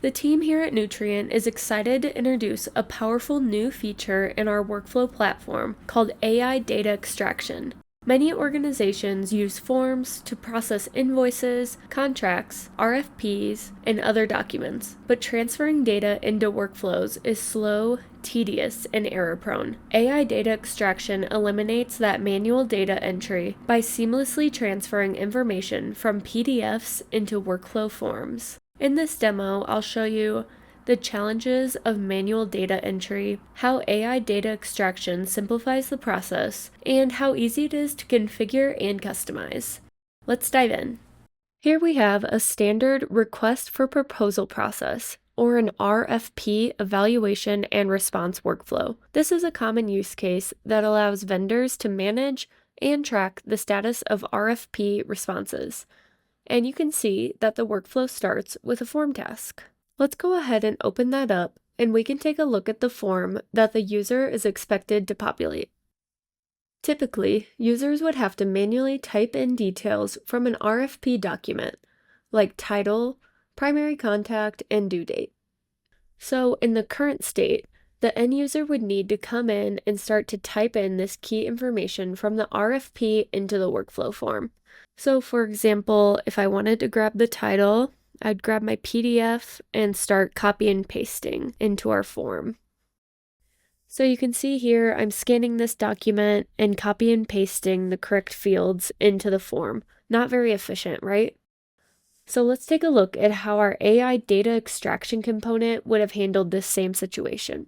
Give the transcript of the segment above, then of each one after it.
The team here at Nutrient is excited to introduce a powerful new feature in our workflow platform called AI data extraction. Many organizations use forms to process invoices, contracts, RFPs, and other documents, but transferring data into workflows is slow, tedious, and error-prone. AI data extraction eliminates that manual data entry by seamlessly transferring information from PDFs into workflow forms. In this demo, I'll show you the challenges of manual data entry, how AI data extraction simplifies the process, and how easy it is to configure and customize. Let's dive in. Here we have a standard request for proposal process, or an RFP evaluation and response workflow. This is a common use case that allows vendors to manage and track the status of RFP responses. And you can see that the workflow starts with a form task. Let's go ahead and open that up, and we can take a look at the form that the user is expected to populate. Typically, users would have to manually type in details from an RFP document, like title, primary contact, and due date. So in the current state, the end user would need to come in and start to type in this key information from the RFP into the workflow form. So for example, if I wanted to grab the title, I'd grab my PDF and start copy and pasting into our form. So you can see here, I'm scanning this document and copy and pasting the correct fields into the form. Not very efficient, right? So let's take a look at how our AI data extraction component would have handled this same situation.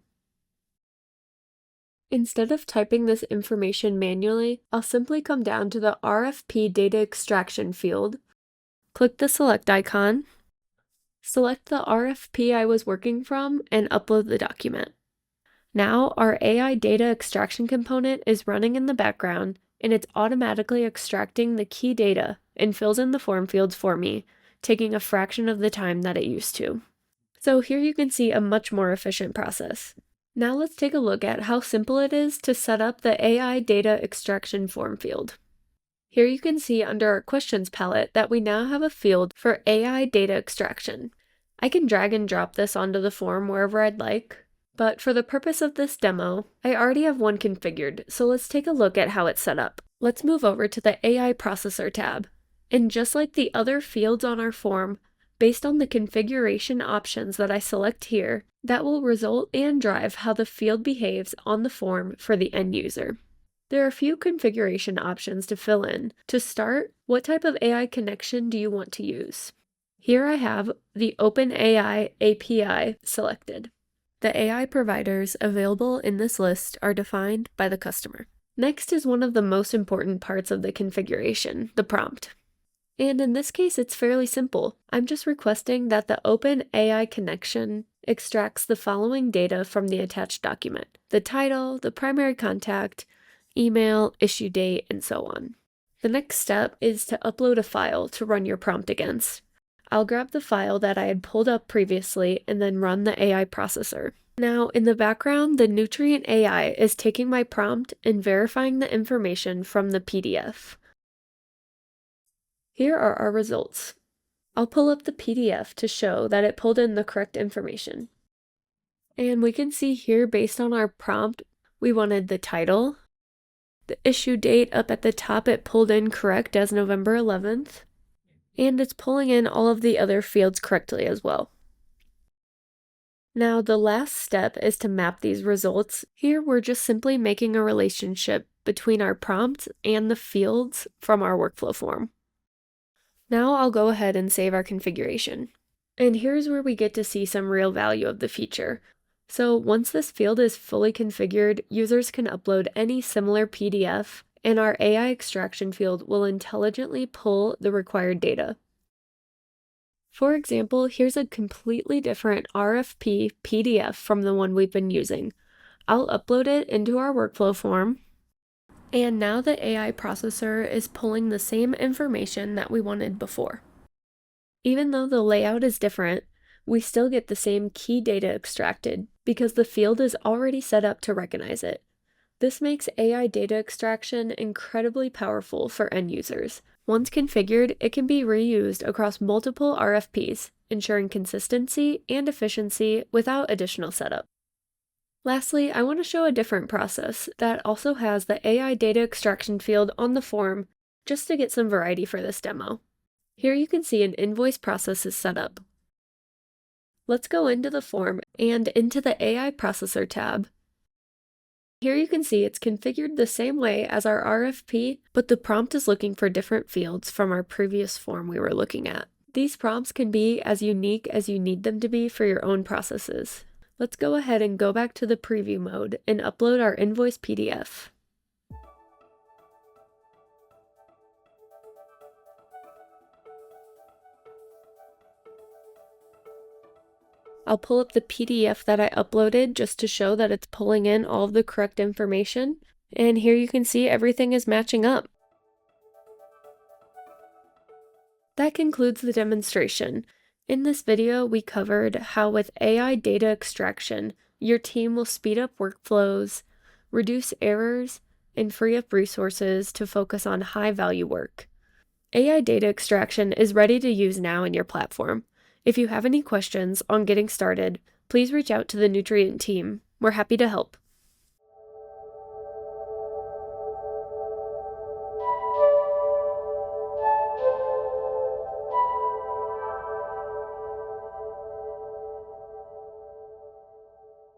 Instead of typing this information manually, I'll simply come down to the RFP data extraction field, click the select icon, select the RFP I was working from, and upload the document. Now our AI data extraction component is running in the background, and it's automatically extracting the key data and fills in the form fields for me, taking a fraction of the time that it used to. So here you can see a much more efficient process. Now let's take a look at how simple it is to set up the AI data extraction form field. Here you can see under our questions palette that we now have a field for AI data extraction. I can drag and drop this onto the form wherever I'd like, but for the purpose of this demo, I already have one configured, so let's take a look at how it's set up. Let's move over to the AI Processor tab. And just like the other fields on our form, based on the configuration options that I select here, that will result and drive how the field behaves on the form for the end user. There are a few configuration options to fill in. To start, what type of AI connection do you want to use? Here I have the OpenAI API selected. The AI providers available in this list are defined by the customer. Next is one of the most important parts of the configuration, the prompt. And in this case, it's fairly simple. I'm just requesting that the OpenAI connection extracts the following data from the attached document: the title, the primary contact, email, issue date, and so on. The next step is to upload a file to run your prompt against. I'll grab the file that I had pulled up previously and then run the AI processor. Now, in the background, the Nutrient AI is taking my prompt and verifying the information from the PDF. Here are our results. I'll pull up the PDF to show that it pulled in the correct information. And we can see here, based on our prompt, we wanted the title, the issue date up at the top, it pulled in correct as November 11th, and it's pulling in all of the other fields correctly as well. Now, the last step is to map these results. Here, we're just simply making a relationship between our prompt and the fields from our workflow form. Now I'll go ahead and save our configuration. And here's where we get to see some real value of the feature. So once this field is fully configured, users can upload any similar PDF, and our AI extraction field will intelligently pull the required data. For example, here's a completely different RFP PDF from the one we've been using. I'll upload it into our workflow form. And now the AI processor is pulling the same information that we wanted before. Even though the layout is different, we still get the same key data extracted because the field is already set up to recognize it. This makes AI data extraction incredibly powerful for end users. Once configured, it can be reused across multiple RFPs, ensuring consistency and efficiency without additional setup. Lastly, I want to show a different process that also has the AI data extraction field on the form just to get some variety for this demo. Here you can see an invoice process is set up. Let's go into the form and into the AI Processor tab. Here you can see it's configured the same way as our RFP, but the prompt is looking for different fields from our previous form we were looking at. These prompts can be as unique as you need them to be for your own processes. Let's go ahead and go back to the preview mode and upload our invoice PDF. I'll pull up the PDF that I uploaded just to show that it's pulling in all of the correct information. And here you can see everything is matching up. That concludes the demonstration. In this video, we covered how with AI data extraction, your team will speed up workflows, reduce errors, and free up resources to focus on high-value work. AI data extraction is ready to use now in your platform. If you have any questions on getting started, please reach out to the Nutrient team. We're happy to help.